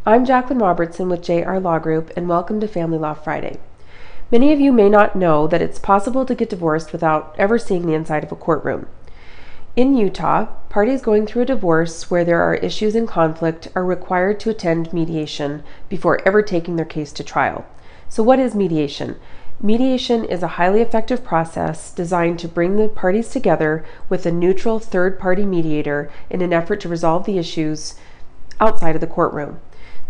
I'm Jacqueline Robertson with JR Law Group, and welcome to Family Law Friday. Many of you may not know that it's possible to get divorced without ever seeing the inside of a courtroom. In Utah, parties going through a divorce where there are issues in conflict are required to attend mediation before ever taking their case to trial. So what is mediation? Mediation is a highly effective process designed to bring the parties together with a neutral third-party mediator in an effort to resolve the issues outside of the courtroom.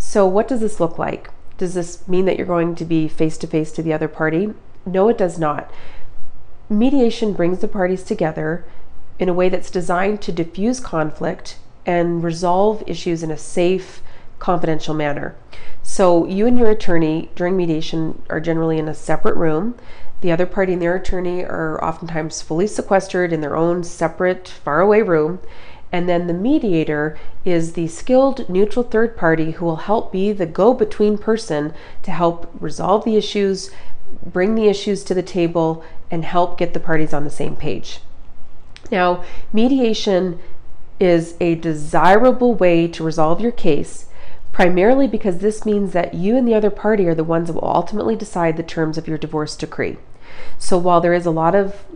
So what does this look like? Does this mean that you're going to be face-to-face to the other party? No, it does not. Mediation brings the parties together in a way that's designed to diffuse conflict and resolve issues in a safe, confidential manner. So you and your attorney during mediation are generally in a separate room. The other party and their attorney are oftentimes fully sequestered in their own separate, faraway room. And then the mediator is the skilled, neutral third party who will help be the go-between person to help resolve the issues, bring the issues to the table, and help get the parties on the same page. Now, mediation is a desirable way to resolve your case, primarily because this means that you and the other party are the ones that will ultimately decide the terms of your divorce decree. So while there is a lot of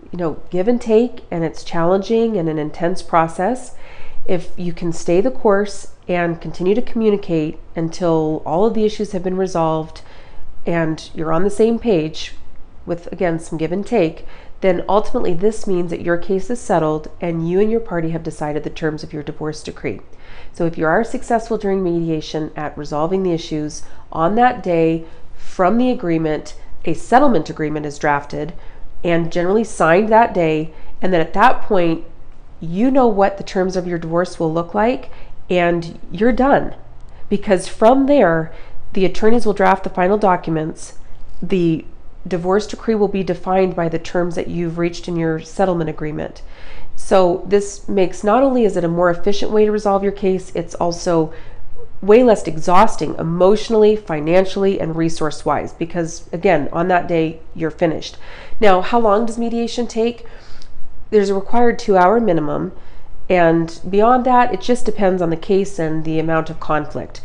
give and take, and it's challenging and an intense process, if you can stay the course and continue to communicate until all of the issues have been resolved and you're on the same page with, again, some give and take, then ultimately this means that your case is settled and you and your party have decided the terms of your divorce decree. So if you are successful during mediation at resolving the issues, on that day from the agreement, a settlement agreement is drafted and generally signed that day, and then at that point you know what the terms of your divorce will look like and you're done, because from there the attorneys will draft the final documents. The divorce decree will be defined by the terms that you've reached in your settlement agreement. So this makes, not only is it a more efficient way to resolve your case, it's also way less exhausting emotionally, financially, and resource-wise, because again, on that day you're finished. Now, how long does mediation take? There's a required 2-hour minimum, and beyond that it just depends on the case and the amount of conflict.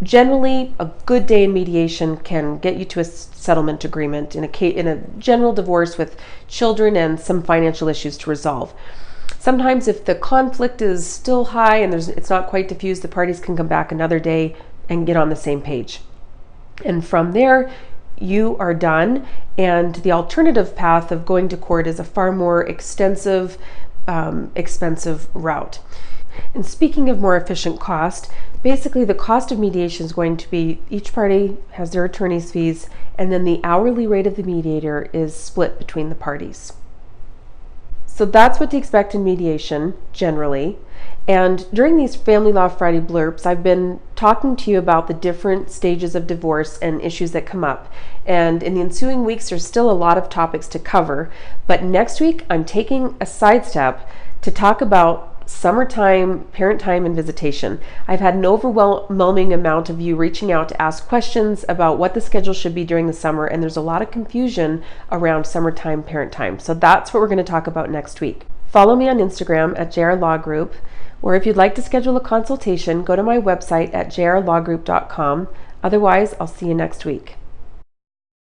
Generally, a good day in mediation can get you to a settlement agreement in a general divorce with children and some financial issues to resolve. Sometimes if the conflict is still high and it's not quite diffused, the parties can come back another day and get on the same page. And from there, you are done, and the alternative path of going to court is a far more extensive, expensive route. And speaking of more efficient cost, basically the cost of mediation is going to be, each party has their attorney's fees, and then the hourly rate of the mediator is split between the parties. So that's what to expect in mediation generally. And during these Family Law Friday blurps, I've been talking to you about the different stages of divorce and issues that come up. And in the ensuing weeks, there's still a lot of topics to cover. But next week, I'm taking a sidestep to talk about summertime, parent time, and visitation. I've had an overwhelming amount of you reaching out to ask questions about what the schedule should be during the summer, and there's a lot of confusion around summertime, parent time. So that's what we're going to talk about next week. Follow me on Instagram at JR Law Group, or if you'd like to schedule a consultation, go to my website at jrlawgroup.com. Otherwise, I'll see you next week.